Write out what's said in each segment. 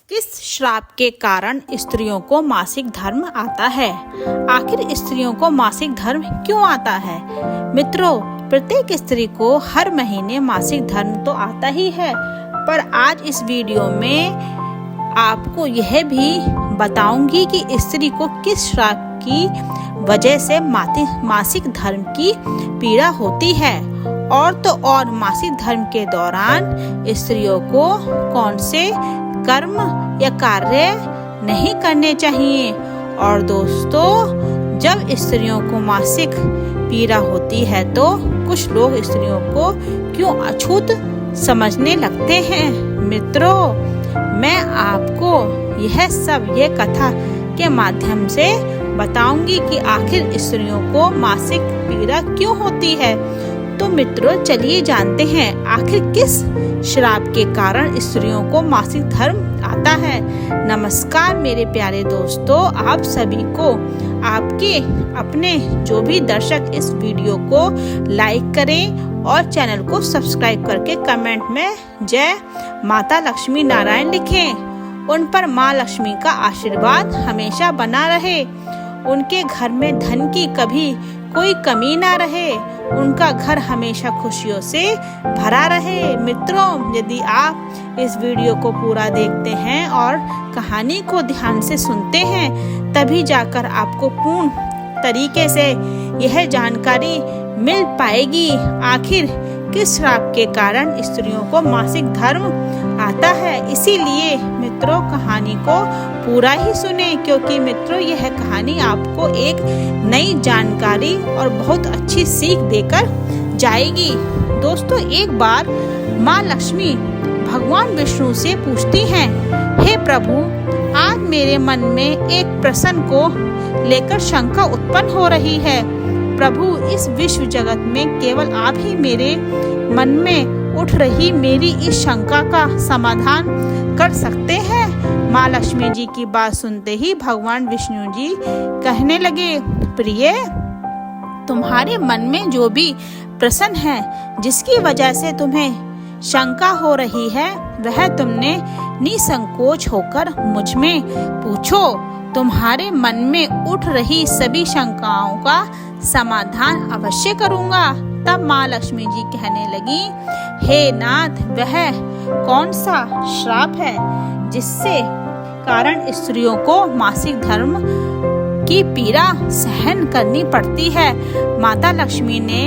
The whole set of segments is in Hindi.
किस श्राप के कारण स्त्रियों को मासिक धर्म आता है? आखिर स्त्रियों को मासिक धर्म क्यों आता है? मित्रों, प्रत्येक स्त्री को हर महीने मासिक धर्म तो आता ही है, पर आज इस वीडियो में आपको यह भी बताऊंगी कि स्त्री को किस श्राप की वजह से मासिक धर्म की पीड़ा होती है, और तो और मासिक धर्म के दौरान स्त्रियों को कौन से कर्म या कार्य नहीं करने चाहिए। और दोस्तों, जब स्त्रियों को मासिक पीड़ा होती है तो कुछ लोग स्त्रियों को क्यों अछूत समझने लगते हैं। मित्रों, मैं आपको ये कथा के माध्यम से बताऊंगी कि आखिर स्त्रियों को मासिक पीड़ा क्यों होती है। तो मित्रों, चलिए जानते हैं आखिर किस श्राप के कारण स्त्रियों को मासिक धर्म आता है। नमस्कार मेरे प्यारे दोस्तों, आप सभी को आपके अपने जो भी दर्शक इस वीडियो को लाइक करें और चैनल को सब्सक्राइब करके कमेंट में जय माता लक्ष्मी नारायण लिखें। उन पर माँ लक्ष्मी का आशीर्वाद हमेशा बना रहे, उनके घर में धन की कभी कोई कमी ना रहे, उनका घर हमेशा खुशियों से भरा रहे। मित्रों, यदि आप इस वीडियो को पूरा देखते हैं और कहानी को ध्यान से सुनते हैं, तभी जाकर आपको पूर्ण तरीके से यह जानकारी मिल पाएगी आखिर किस श्राप के कारण स्त्रियों को मासिक धर्म आता है। इसीलिए मित्रों, कहानी को पूरा ही सुने, क्योंकि मित्रों यह कहानी आपको एक नई जानकारी और बहुत अच्छी सीख देकर जाएगी। दोस्तों, एक बार माँ लक्ष्मी भगवान विष्णु से पूछती हैं, हे प्रभु, आज मेरे मन में एक प्रश्न को लेकर शंका उत्पन्न हो रही है। प्रभु, इस विश्व जगत में केवल आप ही मेरे मन में उठ रही मेरी इस शंका का समाधान कर सकते हैं। माँ लक्ष्मी जी की बात सुनते ही भगवान विष्णु जी कहने लगे, प्रिय, तुम्हारे मन में जो भी प्रश्न है, जिसकी वजह से तुम्हें शंका हो रही है, वह तुमने निसंकोच होकर मुझ में पूछो। तुम्हारे मन में उठ रही सभी शंकाओं का समाधान अवश्य करूंगा। तब माँ लक्ष्मी जी कहने लगी, हे नाथ, वह कौन सा श्राप है जिससे कारण स्त्रियों को मासिक धर्म की पीड़ा सहन करनी पड़ती है। माता लक्ष्मी ने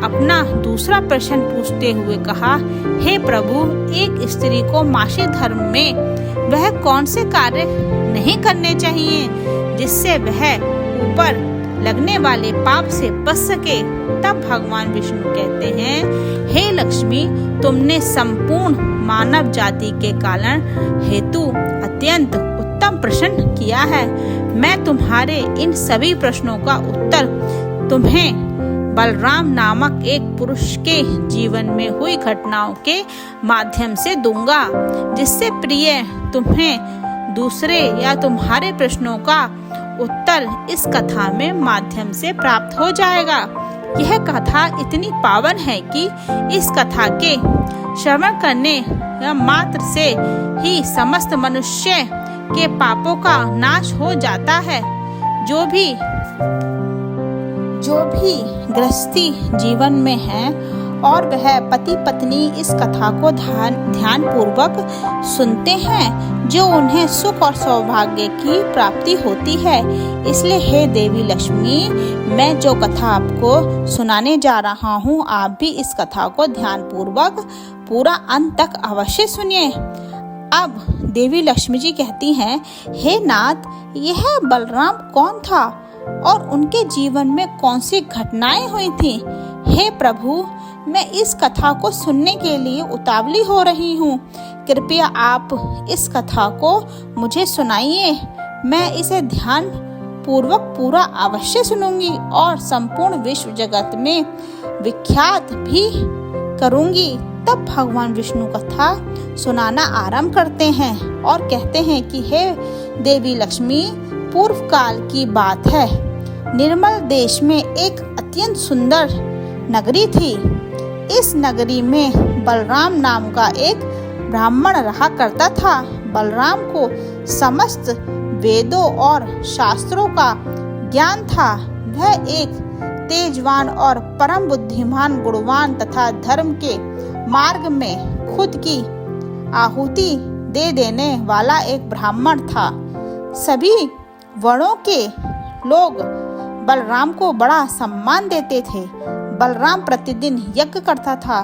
अपना दूसरा प्रश्न पूछते हुए कहा, हे प्रभु, एक स्त्री को मासिक धर्म में वह कौन से कार्य नहीं करने चाहिए जिससे वह ऊपर लगने वाले पाप से बच सके। तब भगवान विष्णु कहते हैं, हे लक्ष्मी, तुमने संपूर्ण मानव जाति के कारण हेतु अत्यंत उत्तम प्रश्न किया है। मैं तुम्हारे इन सभी प्रश्नों का उत्तर तुम्हें बलराम नामक एक पुरुष के जीवन में हुई घटनाओं के माध्यम से दूंगा, जिससे प्रिय तुम्हें दूसरे या तुम्हारे प्रश्नों का उत्तर इस कथा में माध्यम से प्राप्त हो जाएगा। यह कथा इतनी पावन है कि इस कथा के श्रवण करने मात्र से ही समस्त मनुष्य के पापों का नाश हो जाता है। जो भी गृहस्थी जीवन में है और वह पति पत्नी इस कथा को ध्यान पूर्वक सुनते हैं, जो उन्हें सुख और सौभाग्य की प्राप्ति होती है। इसलिए हे देवी लक्ष्मी, मैं जो कथा आपको सुनाने जा रहा हूँ, आप भी इस कथा को ध्यान पूर्वक पूरा अंत तक अवश्य सुनिए। अब देवी लक्ष्मी जी कहती हैं, हे नाथ, यह बलराम कौन था और उनके जीवन में कौन सी घटनाएं हुई थी? हे प्रभु, मैं इस कथा को सुनने के लिए उतावली हो रही हूँ। कृपया आप इस कथा को मुझे सुनाइए। मैं इसे ध्यान पूर्वक पूरा अवश्य सुनूंगी और संपूर्ण विश्व जगत में विख्यात भी करूंगी। तब भगवान विष्णु कथा सुनाना आरंभ करते हैं और कहते हैं कि हे देवी लक्ष्मी, पूर्व काल की बात है। निर्मल देश में एक अत्यंत सुंदर नगरी थी। इस नगरी में बलराम नाम का एक ब्राह्मण रहा करता था। बलराम को समस्त वेदों और शास्त्रों का ज्ञान था। वह एक तेजवान और परम बुद्धिमान, गुणवान तथा धर्म के मार्ग में खुद की आहुति दे देने वाला एक ब्राह्मण था। सभी वर्णों के लोग बलराम को बड़ा सम्मान देते थे। बलराम प्रतिदिन यज्ञ करता था,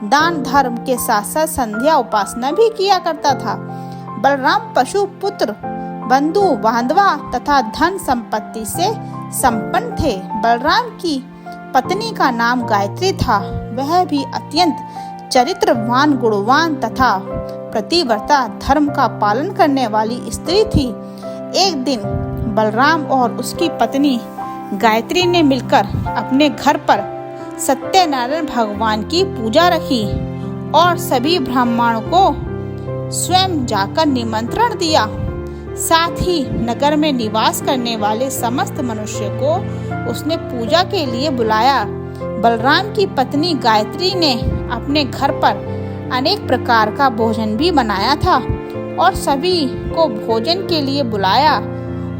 दान धर्म के साथ साथ संध्या उपासना भी किया करता था। बलराम पशु, पुत्र, बंधु बांधवा तथा धन संपत्ति से संपन्न थे। बलराम की पत्नी का नाम गायत्री था। वह भी अत्यंत चरित्रवान, गुणवान तथा प्रतिव्रता, धर्म का पालन करने वाली स्त्री थी। एक दिन बलराम और उसकी पत्नी गायत्री ने मिलकर अपने घर पर सत्यनारायण भगवान की पूजा रखी और सभी ब्राह्मणों को स्वयं जाकर निमंत्रण दिया। साथ ही नगर में निवास करने वाले समस्त मनुष्य को उसने पूजा के लिए बुलाया। बलराम की पत्नी गायत्री ने अपने घर पर अनेक प्रकार का भोजन भी बनाया था और सभी को भोजन के लिए बुलाया।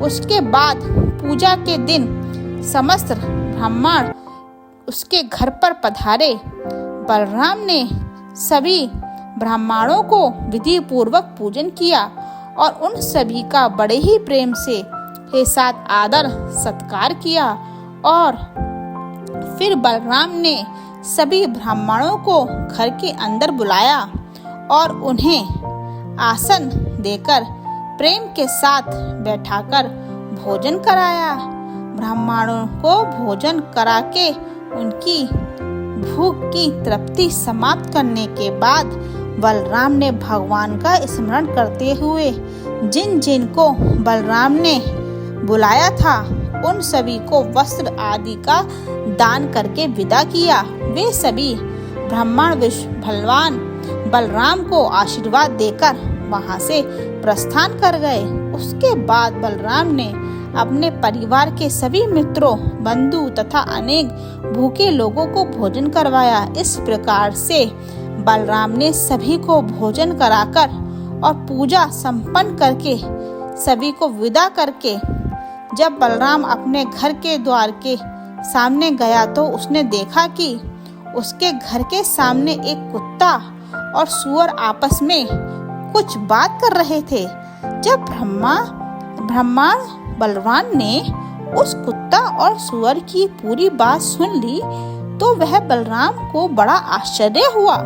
उसके बाद पूजा के दिन समस्त ब्राह्मण उसके घर पर पधारे। बलराम ने सभी ब्राह्मणों को विधि पूर्वक पूजन किया और उन सभी का बड़े ही प्रेम से के साथ आदर सत्कार किया। और फिर बलराम ने सभी ब्राह्मणों को घर के अंदर बुलाया और उन्हें आसन देकर प्रेम के साथ बैठाकर भोजन कराया। ब्राह्मणों को भोजन करा के उनकी भूख की तृप्ति समाप्त करने के बाद बलराम ने भगवान का स्मरण करते हुए जिन जिन को बलराम ने बुलाया था उन सभी को वस्त्र आदि का दान करके विदा किया। वे सभी ब्राह्मण भगवान बलराम को आशीर्वाद देकर वहां से प्रस्थान कर गए। उसके बाद बलराम ने अपने परिवार के सभी मित्रों, बंधु तथा अनेक भूखे लोगों को भोजन करवाया। इस प्रकार से बलराम ने सभी को भोजन कराकर और पूजा संपन्न करके सभी को विदा करके जब बलराम अपने घर के द्वार के सामने गया तो उसने देखा कि उसके घर के सामने एक कुत्ता और सूअर आपस में कुछ बात कर रहे थे। जब ब्राह्मण बलवान ने उस कुत्ता और सूअर की पूरी बात सुन ली तो वह बलराम को बड़ा आश्चर्य हुआ।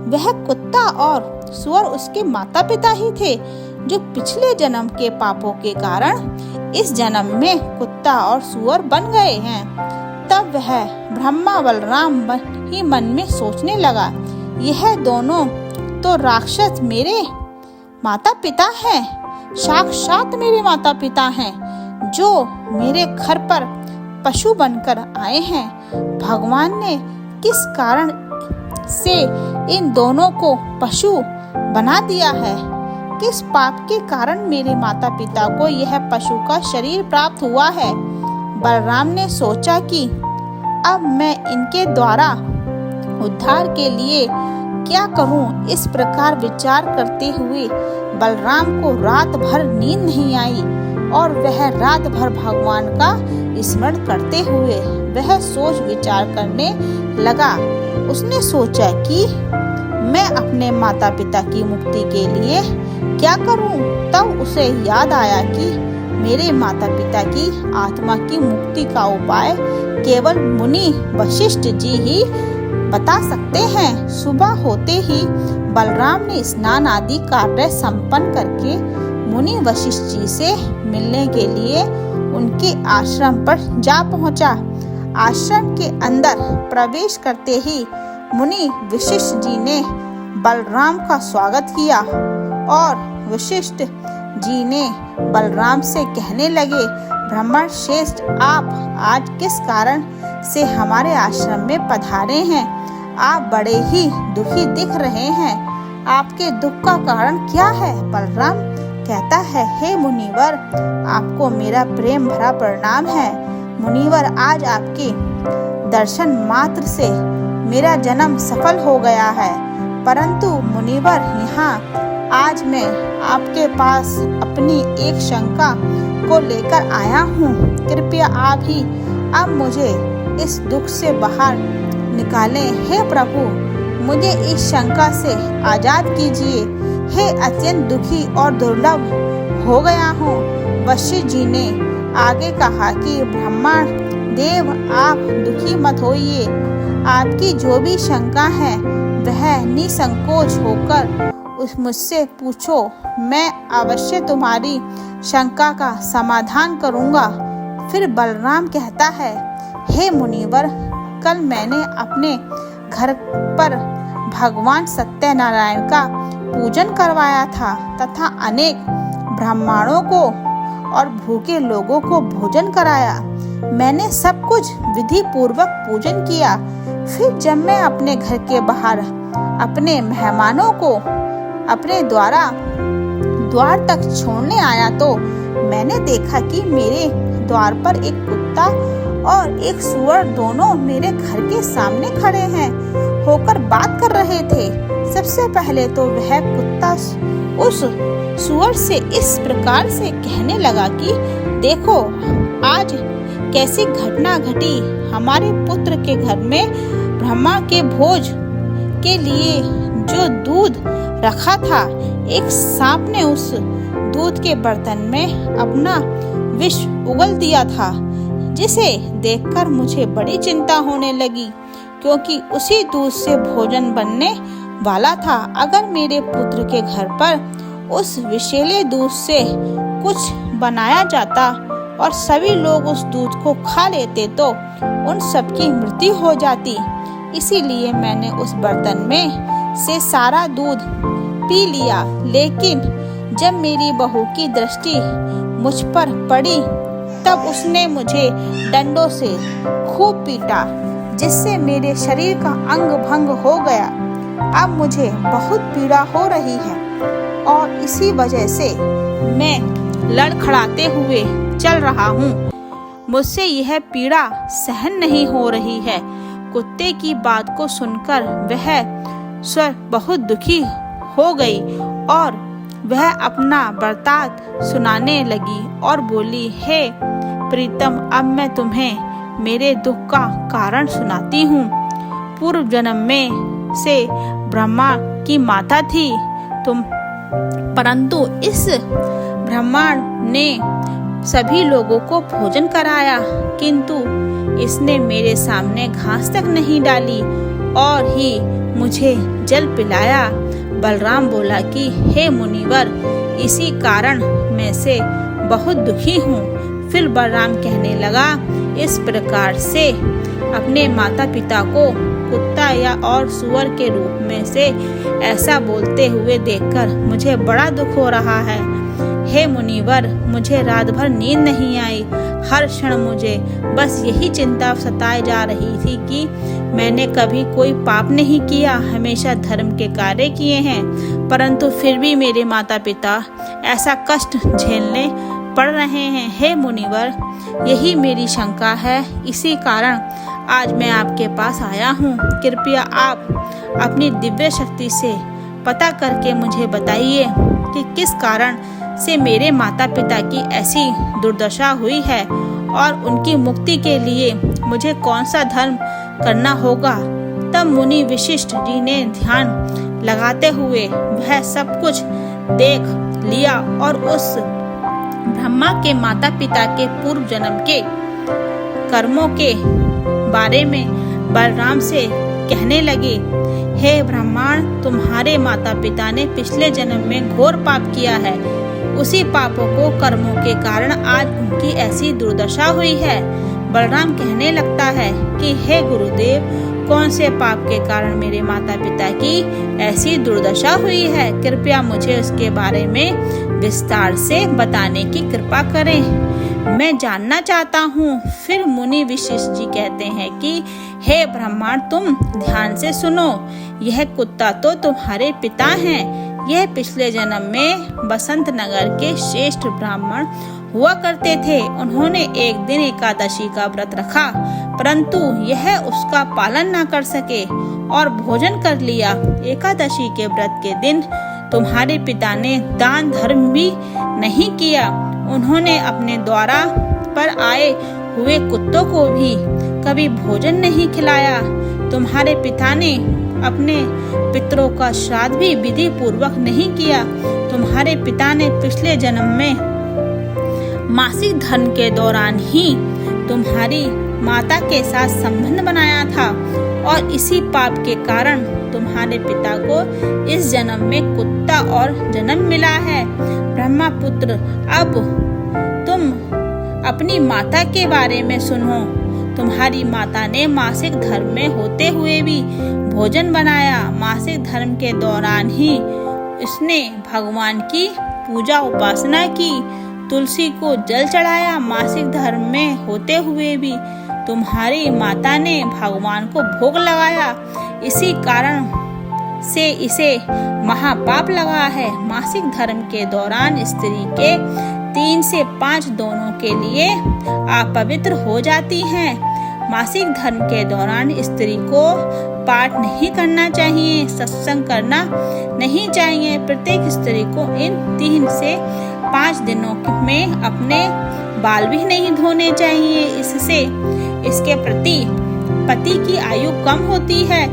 वह कुत्ता और सूअर उसके माता पिता ही थे जो पिछले जन्म के पापों के कारण इस जन्म में कुत्ता और सूअर बन गए हैं। तब वह ब्रह्मा बलराम ही मन में सोचने लगा, यह दोनों तो राक्षस मेरे माता पिता हैं, साक्षात मेरे माता पिता हैं जो मेरे घर पर पशु बनकर आए हैं। भगवान ने किस कारण से इन दोनों को पशु बना दिया है? किस पाप के कारण मेरे माता पिता को यह पशु का शरीर प्राप्त हुआ है? बलराम ने सोचा कि अब मैं इनके द्वारा उद्धार के लिए क्या करूं? इस प्रकार विचार करते हुए बलराम को रात भर नींद नहीं आई और वह रात भर भगवान का स्मरण करते हुए वह सोच विचार करने लगा। उसने सोचा कि मैं अपने माता पिता की मुक्ति के लिए क्या करूं? तब उसे याद आया कि मेरे माता पिता की आत्मा की मुक्ति का उपाय केवल मुनि वशिष्ठ जी ही बता सकते हैं। सुबह होते ही बलराम ने स्नान आदि कार्य संपन्न करके मुनि वशिष्ठ जी से मिलने के लिए उनके आश्रम पर जा पहुंचा। आश्रम के अंदर प्रवेश करते ही मुनि वशिष्ठ जी ने बलराम का स्वागत किया और वशिष्ठ जी ने बलराम से कहने लगे, ब्राह्मण श्रेष्ठ, आप आज किस कारण से हमारे आश्रम में पधारे हैं? आप बड़े ही दुखी दिख रहे हैं। आपके दुख का कारण क्या है? बलराम कहता है, हे मुनिवर, आपको मेरा प्रेम भरा प्रणाम है। मुनिवर, आज आपके दर्शन मात्र से मेरा जन्म सफल हो गया है। परंतु मुनिवर, यहाँ आज मैं आपके पास अपनी एक शंका को लेकर आया हूँ। कृपया आप ही अब मुझे इस दुख से बाहर निकालें। हे प्रभु, मुझे इस शंका से आजाद कीजिए। हे अत्यंत दुखी और दुर्लभ हो गया हूँ। वशिष्ठ जी ने आगे कहा कि ब्राह्मण देव, आप दुखी मत होइए। आपकी जो भी शंका है वह निसंकोच होकर मुझसे पूछो। मैं अवश्य तुम्हारी शंका का समाधान करूँगा। फिर बलराम कहता है, हे मुनिवर, कल मैंने अपने घर पर भगवान सत्यनारायण का पूजन करवाया था तथा अनेक ब्राह्मणों को और भूखे लोगों को भोजन कराया। मैंने सब कुछ विधि पूर्वक पूजन किया। फिर जब मैं अपने घर के बाहर अपने मेहमानों को अपने द्वार तक छोड़ने आया तो मैंने देखा कि मेरे द्वार पर एक कुत्ता और एक सुअर दोनों मेरे घर के सामने खड़े हैं होकर बात कर रहे थे। सबसे पहले तो वह कुत्ता उस सुअर से इस प्रकार से कहने लगा कि देखो, आज कैसी घटना घटी। हमारे पुत्र के घर में ब्रह्मा के भोज के लिए जो दूध रखा था, एक सांप ने उस दूध के बर्तन में अपना विष उगल दिया था, जिसे देखकर मुझे बड़ी चिंता होने लगी, क्योंकि उसी दूध से भोजन बनने वाला था। अगर मेरे पुत्र के घर पर उस विषैले दूध से कुछ बनाया जाता और सभी लोग उस दूध को खा लेते तो उन सबकी मृत्यु हो जाती। इसीलिए मैंने उस बर्तन में से सारा दूध पी लिया। लेकिन जब मेरी बहू की दृष्टि मुझ पर पड़ी तब उसने मुझे डंडों से खूब पीटा, जिससे मेरे शरीर का अंग भंग हो गया। अब मुझे बहुत पीड़ा हो रही है और इसी वजह से मैं लड़खड़ाते हुए चल रहा हूँ। मुझसे यह पीड़ा सहन नहीं हो रही है। कुत्ते की बात को सुनकर वह स्वर बहुत दुखी हो गई और वह अपना बर्ताव सुनाने लगी और बोली, हे प्रीतम, अब मैं तुम्हें मेरे दुख का कारण सुनाती हूँ। पूर्व जन्म में से ब्रह्मा की माता थी तुम, परंतु इस ब्राह्मण ने सभी लोगों को भोजन कराया, किंतु इसने मेरे सामने घास तक नहीं डाली और ही मुझे जल पिलाया। बलराम बोला कि हे मुनिवर, इसी कारण मैं से बहुत दुखी हूँ। फिर बलराम कहने लगा, इस प्रकार से अपने माता पिता को कुत्ता या और सुअर के रूप में से ऐसा बोलते हुए देखकर मुझे बड़ा दुख हो रहा है। हे मुनिवर, मुझे रात भर नींद नहीं आई। हर क्षण मुझे बस यही चिंता सताए जा रही थी कि मैंने कभी कोई पाप नहीं किया, हमेशा धर्म के कार्य किए हैं, परंतु फिर भी मेरे माता पिता ऐसा कष्ट झेलने पड़ रहे हैं। हे मुनिवर, यही मेरी शंका है, इसी कारण आज मैं आपके पास आया हूँ। कृपया आप अपनी दिव्य शक्ति से पता करके मुझे बताइए कि किस कारण से मेरे माता पिता की ऐसी दुर्दशा हुई है और उनकी मुक्ति के लिए मुझे कौन सा धर्म करना होगा। तब मुनि वशिष्ठ जी ने ध्यान लगाते हुए वह सब कुछ देख लिया और उस ब्रह्मा के माता पिता के पूर्व जन्म के कर्मों के बारे में बलराम से कहने लगे, हे ब्राह्मण, तुम्हारे माता पिता ने पिछले जन्म में घोर पाप किया है। उसी पापों को कर्मों के कारण आज उनकी ऐसी दुर्दशा हुई है। बलराम कहने लगता है कि हे गुरुदेव, कौन से पाप के कारण मेरे माता पिता की ऐसी दुर्दशा हुई है, कृपया मुझे उसके बारे में विस्तार से बताने की कृपा करें, मैं जानना चाहता हूँ। फिर मुनि वशिष्ठ जी कहते हैं कि हे ब्राह्मण, तुम ध्यान से सुनो। यह कुत्ता तो तुम्हारे पिता हैं। यह पिछले जन्म में बसंत नगर के श्रेष्ठ ब्राह्मण हुआ करते थे। उन्होंने एक दिन एकादशी का व्रत रखा, परंतु यह उसका पालन न कर सके और भोजन कर लिया। एकादशी के व्रत के दिन तुम्हारे पिता ने दान धर्म भी नहीं किया। उन्होंने अपने द्वारा पर आए हुए कुत्तों को भी कभी भोजन नहीं खिलाया। तुम्हारे पिता ने अपने पितरों का श्राद्ध भी विधि पूर्वक नहीं किया। तुम्हारे पिता ने पिछले जन्म में मासिक धर्म के दौरान ही तुम्हारी माता के साथ संबंध बनाया था और इसी पाप के कारण तुम्हारे पिता को इस जन्म में कुत्ता और जन्म मिला है। ब्रह्मपुत्र, अब तुम अपनी माता के बारे में सुनो। तुम्हारी माता ने मासिक धर्म में होते हुए भी भोजन बनाया। मासिक धर्म के दौरान ही उसने भगवान की पूजा उपासना की, तुलसी को जल चढ़ाया। मासिक धर्म में होते हुए भी तुम्हारी माता ने भगवान को भोग लगाया। इसी कारण से इसे महापाप लगा है। मासिक धर्म के दौरान स्त्री के 3 से 5 दोनों के लिए अपवित्र हो जाती हैं। मासिक धर्म के दौरान स्त्री को पाठ नहीं करना चाहिए, सत्संग करना नहीं चाहिए। प्रत्येक स्त्री को इन 3 से 5 दिनों में अपने बाल भी नहीं धोने चाहिए। इससे इसके प्रति पति की आयु कम होती है।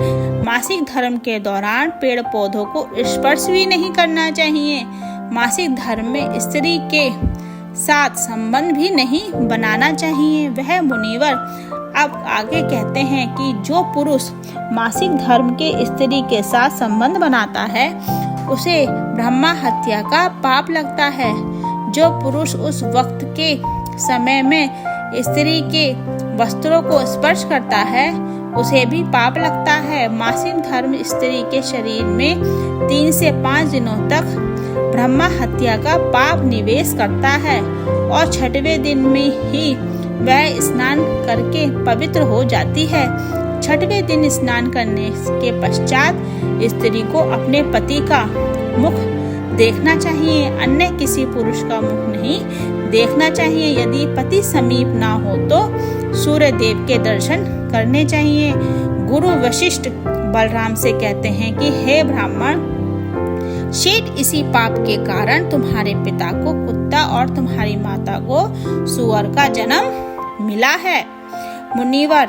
मासिक धर्म के दौरान पेड़ पौधों को स्पर्श भी नहीं करना चाहिए। मासिक धर्म में स्त्री के साथ संबंध भी नहीं बनाना चाहिए। वह मुनिवर अब आगे कहते हैं कि जो पुरुष मासिक धर्म के स्त्री के साथ संबंध बनाता है उसे ब्रह्मा हत्या का पाप लगता है। जो पुरुष उस वक्त के समय में स्त्री के वस्त्रों को स्पर्श करता है उसे भी पाप लगता है। मासिक धर्म स्त्री के शरीर में 3 से 5 दिनों तक ब्रह्मा हत्या का पाप निवेश करता है और 6वें दिन में ही वह स्नान करके पवित्र हो जाती है। 6वें दिन स्नान करने के पश्चात स्त्री को अपने पति का मुख देखना चाहिए, अन्य किसी पुरुष का मुख नहीं देखना चाहिए। यदि पति समीप ना हो तो सूर्य देव के दर्शन करने चाहिए। गुरु वशिष्ठ बलराम से कहते हैं कि हे ब्राह्मण, शेठ इसी पाप के कारण तुम्हारे पिता को कुत्ता और तुम्हारी माता को सुअर का जन्म मिला है। मुनिवर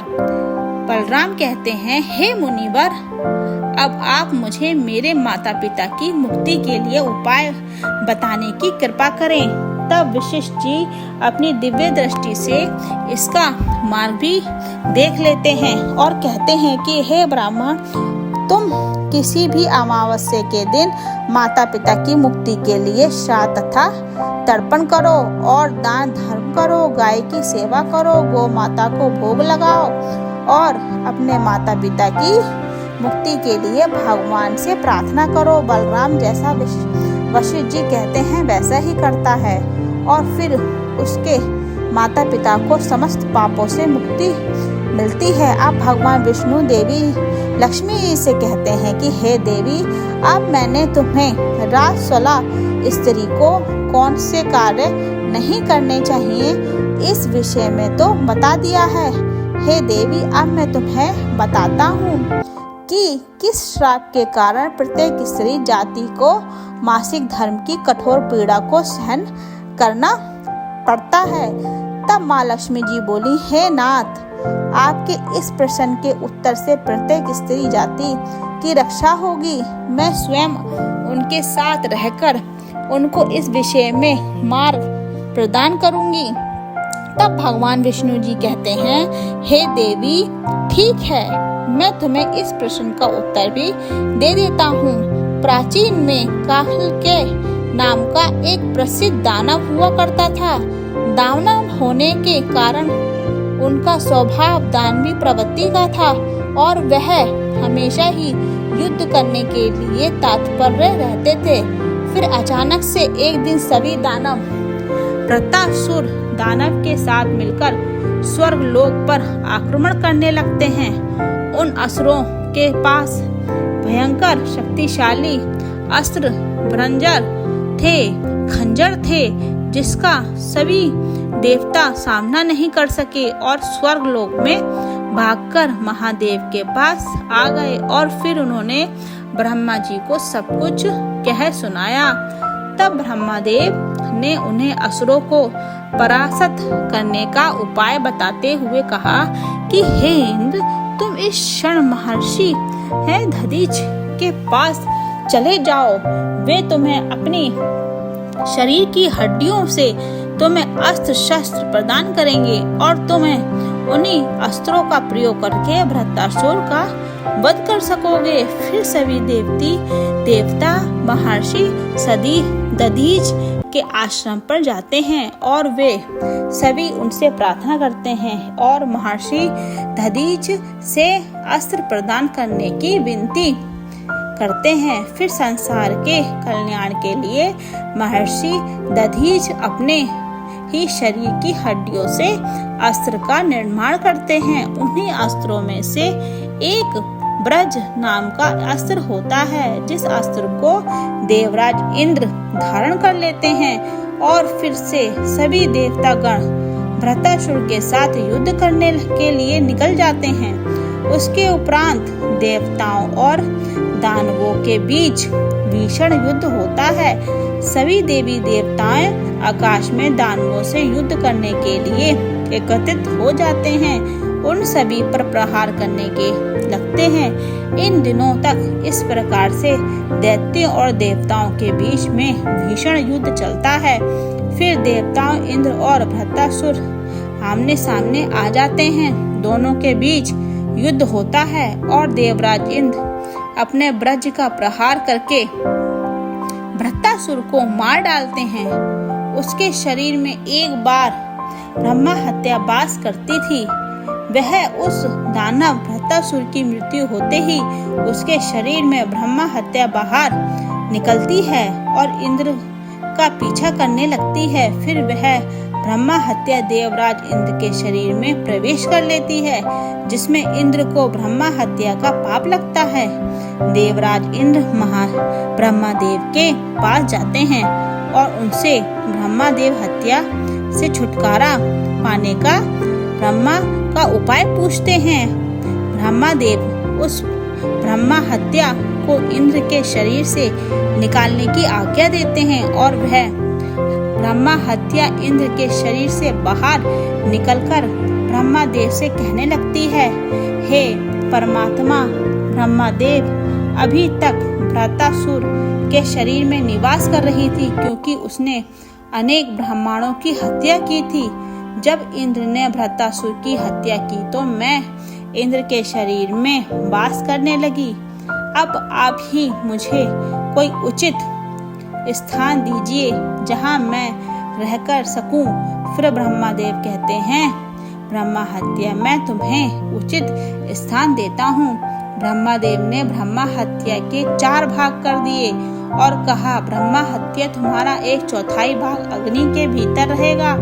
बलराम कहते हैं, हे मुनिवर, अब आप मुझे मेरे माता पिता की मुक्ति के लिए उपाय बताने की कृपा करें। तब वशिष्ठ जी अपनी दिव्य दृष्टि से इसका मार्ग भी देख लेते हैं और कहते हैं कि हे ब्राह्मण, तुम किसी भी अमावस्या के दिन माता पिता की मुक्ति के लिए श्राद्ध तथा तर्पण करो और दान धर्म करो, गाय की सेवा करो, गौ माता को भोग लगाओ और अपने माता पिता की मुक्ति के लिए भगवान से प्रार्थना करो। बलराम जैसा वशिष्ठ जी कहते हैं वैसा ही करता है और फिर उसके माता पिता को समस्त पापों से मुक्ति मिलती है। अब भगवान विष्णु देवी लक्ष्मी जी से कहते हैं कि हे देवी, अब मैंने तुम्हें राजस्वला स्त्री को कौन से कार्य नहीं करने चाहिए इस विषय में तो बता दिया है। हे देवी, अब मैं तुम्हें बताता हूँ कि किस श्राप के कारण प्रत्येक स्त्री जाति को मासिक धर्म की कठोर पीड़ा को सहन करना पड़ता है। तब माँ लक्ष्मी जी बोली, हे नाथ, आपके इस प्रश्न के उत्तर से प्रत्येक स्त्री जाति की रक्षा होगी। मैं स्वयं उनके साथ रहकर उनको इस विषय में मार्ग प्रदान करूंगी। तब भगवान विष्णु जी कहते हैं, हे देवी, ठीक है, मैं तुम्हें इस प्रश्न का उत्तर भी दे देता हूँ। प्राचीन में काल के नाम का एक प्रसिद्ध दानव हुआ करता था। दानव होने के कारण उनका स्वभाव दानवी प्रवृत्ति का था और वह हमेशा ही युद्ध करने के लिए तत्पर रहते थे। फिर अचानक से एक दिन सभी दानव वृत्रासुर दानव के साथ मिलकर स्वर्ग लोक पर आक्रमण करने लगते हैं। उन असुरों के पास भयंकर शक्तिशाली अस्त्र भंजर थे, खंजर थे, जिसका सभी देवता सामना नहीं कर सके और स्वर्ग लोक में भागकर महादेव के पास आ गए और फिर उन्होंने ब्रह्मा जी को सब कुछ कह सुनाया। तब ब्रह्मदेव ने उन्हें असुरों को परास्त करने का उपाय बताते हुए कहा कि हे इंद्र, तुम इस क्षण महर्षि है दधीच के पास चले जाओ। वे तुम्हें अपनी शरीर की हड्डियों से तुम्हें अस्त्र शस्त्र प्रदान करेंगे और तुम्हें उन्हीं अस्त्रों का प्रयोग करके वृत्रासुर का वध कर सकोगे। फिर सभी देवता महर्षि दधीच के आश्रम पर जाते हैं और वे सभी उनसे प्रार्थना करते हैं और महर्षि दधीच से अस्त्र प्रदान करने की विनती करते हैं। फिर संसार के कल्याण के लिए महर्षि दधीच अपने ही शरीर की हड्डियों से अस्त्र का निर्माण करते हैं। उन्हीं अस्त्रों में से एक ब्रज नाम का अस्त्र होता है, जिस अस्त्र को देवराज इंद्र धारण कर लेते हैं और फिर से सभी देवतागण वृत्रासुर के साथ युद्ध करने के लिए निकल जाते हैं। उसके उपरांत देवताओं और दानवों के बीच भीषण युद्ध होता है। सभी देवी देवताएं आकाश में दानवों से युद्ध करने के लिए एकत्रित हो जाते हैं, उन सभी पर प्रहार करने के लगते हैं। इन दिनों तक इस प्रकार से दैत्यों और देवताओं के बीच में भीषण युद्ध चलता है। फिर देवताओं इंद्र और वृत्रासुर आमने सामने आ जाते हैं। दोनों के बीच युद्ध होता है और देवराज इंद्र अपने ब्रज का प्रहार करके वृत्रासुर को मार डालते हैं। उसके शरीर में एक बार ब्रह्मा हत्या वास करती थी। वह उस दानव वृत्रासुर की मृत्यु होते ही उसके शरीर में ब्रह्मा हत्या बाहर निकलती है और इंद्र का पीछा करने लगती है। फिर वह ब्रह्मा हत्या देवराज इंद्र के शरीर में प्रवेश कर लेती है, जिसमें इंद्र को ब्रह्मा हत्या का पाप लगता है। देवराज इंद्र ब्रह्मादेव के पास जाते हैं और उनसे ब्रह्मादेव हत्या से छुटकारा पाने का ब्रह्मा का उपाय पूछते हैं। ब्रह्मादेव उस ब्रह्मा हत्या को इंद्र के शरीर से निकालने की आज्ञा देते हैं और वह ब्रह्मा हत्या इंद्र के शरीर से बाहर निकलकर ब्रह्मादेव से कहने लगती है, हे परमात्मा ब्रह्मादेव, अभी तक वृत्रासुर के शरीर में निवास कर रही थी क्योंकि उसने अनेक ब्राह्मणों की हत्या की थी। जब इंद्र ने वृत्रासुर की हत्या की तो मैं इंद्र के शरीर में वास करने लगी। अब आप ही मुझे कोई उचित स्थान दीजिए जहां मैं रहकर सकूं। फिर ब्रह्मादेव कहते हैं, ब्रह्मा हत्या मैं तुम्हें उचित स्थान देता हूँ। ब्रह्मादेव ने ब्रह्मा हत्या के 4 भाग कर दिए और कहा, ब्रह्मा हत्या तुम्हारा 1/4 भाग अग्नि के भीतर रहेगा,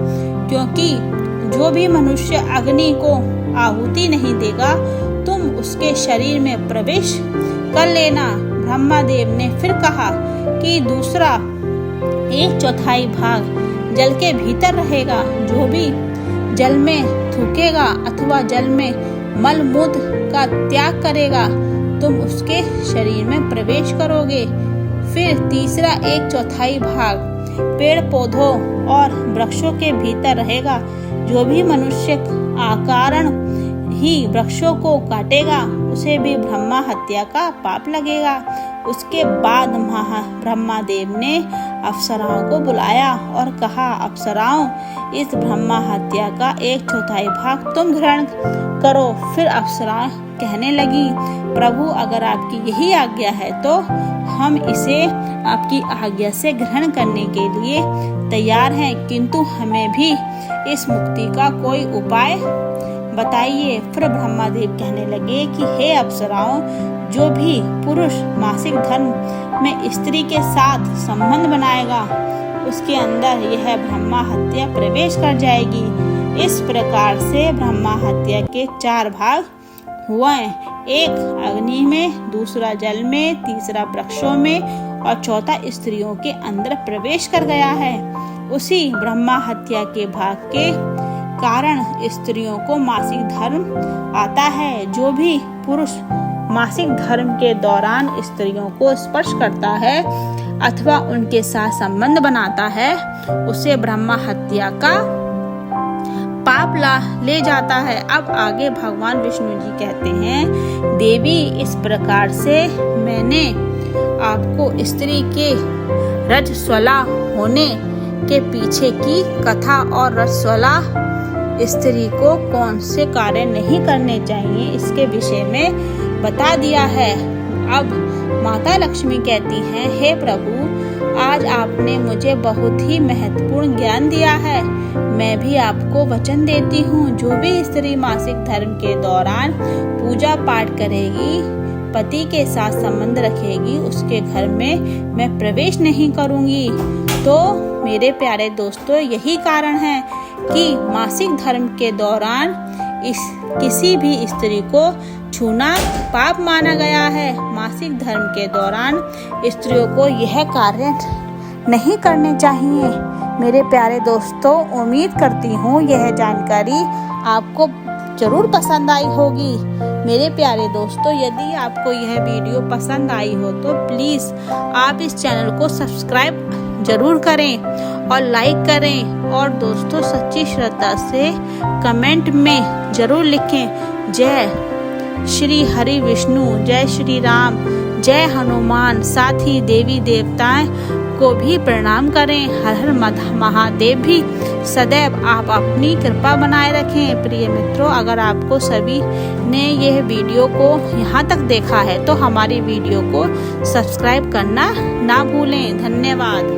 क्योंकि जो भी मनुष्य अग्नि को आहुति नहीं देगा तुम उसके शरीर में प्रवेश कर लेना। ब्रह्मादेव ने फिर कहा कि दूसरा 1/4 भाग जल के भीतर रहेगा। जो भी जल में थूकेगा अथवा जल में मल मूत्र का त्याग करेगा तुम उसके शरीर में प्रवेश करोगे। फिर तीसरा 1/4 भाग पेड़ पौधों और वृक्षों के भीतर रहेगा। जो भी मनुष्य अकारण ही वृक्षों को काटेगा उसे भी ब्रह्मा हत्या का पाप लगेगा। उसके बाद ब्रह्मादेव ने अप्सराओं को बुलाया और कहा, अप्सराओं, इस ब्रह्मा हत्या का 1/4 भाग तुम ग्रहण करो। फिर अप्सराएं कहने लगी, प्रभु अगर आपकी यही आज्ञा है तो हम इसे आपकी आज्ञा से ग्रहण करने के लिए तैयार हैं, किंतु हमें भी इस मुक्ति का कोई उपाय बताइए। फिर ब्रह्मादेव कहने लगे कि हे अप्सराओं, जो भी पुरुष मासिक धर्म में स्त्री के साथ संबंध बनाएगा उसके अंदर यह ब्रह्मा हत्या प्रवेश कर जाएगी। इस प्रकार से ब्रह्मा हत्या के 4 भाग हुए, एक अग्नि में, दूसरा जल में, तीसरा वृक्षों में और चौथा स्त्रियों के अंदर प्रवेश कर गया है। उसी ब्रह्मा हत्या के भाग के कारण स्त्रियों को मासिक धर्म आता है। जो भी पुरुष मासिक धर्म के दौरान स्त्रियों को स्पर्श करता है अथवा उनके साथ संबंध बनाता है, उसे ब्रह्म हत्या का पाप ले जाता है। अब आगे भगवान विष्णु जी कहते हैं, देवी इस प्रकार से मैंने आपको स्त्री के रजस्वला होने के पीछे की कथा और रजस्वला स्त्री को कौन से कार्य नहीं करने चाहिए इसके विषय में बता दिया है। अब माता लक्ष्मी कहती हैं, हे प्रभु, आज आपने मुझे बहुत ही महत्वपूर्ण ज्ञान दिया है। मैं भी आपको वचन देती हूँ, जो भी स्त्री मासिक धर्म के दौरान पूजा पाठ करेगी, पति के साथ संबंध रखेगी, उसके घर में मैं प्रवेश नहीं करूँगी। तो मेरे प्यारे दोस्तों, यही कारण है कि मासिक धर्म के दौरान किसी भी स्त्री को छूना पाप माना गया है। मासिक धर्म के दौरान स्त्रियों को यह कार्य नहीं करने चाहिए। मेरे प्यारे दोस्तों, उम्मीद करती हूँ यह जानकारी आपको जरूर पसंद आई होगी। मेरे प्यारे दोस्तों, यदि आपको यह वीडियो पसंद आई हो तो प्लीज़ आप इस चैनल को सब्सक्राइब जरूर करें और लाइक करें, और दोस्तों सच्ची श्रद्धा से कमेंट में जरूर लिखें, जय श्री हरि विष्णु, जय श्री राम, जय हनुमान। साथ ही देवी देवताएं को भी प्रणाम करें। हर हर महादेव भी सदैव आप अपनी कृपा बनाए रखें। प्रिय मित्रों, अगर आपको सभी ने यह वीडियो को यहाँ तक देखा है तो हमारी वीडियो को सब्सक्राइब करना ना भूलें। धन्यवाद।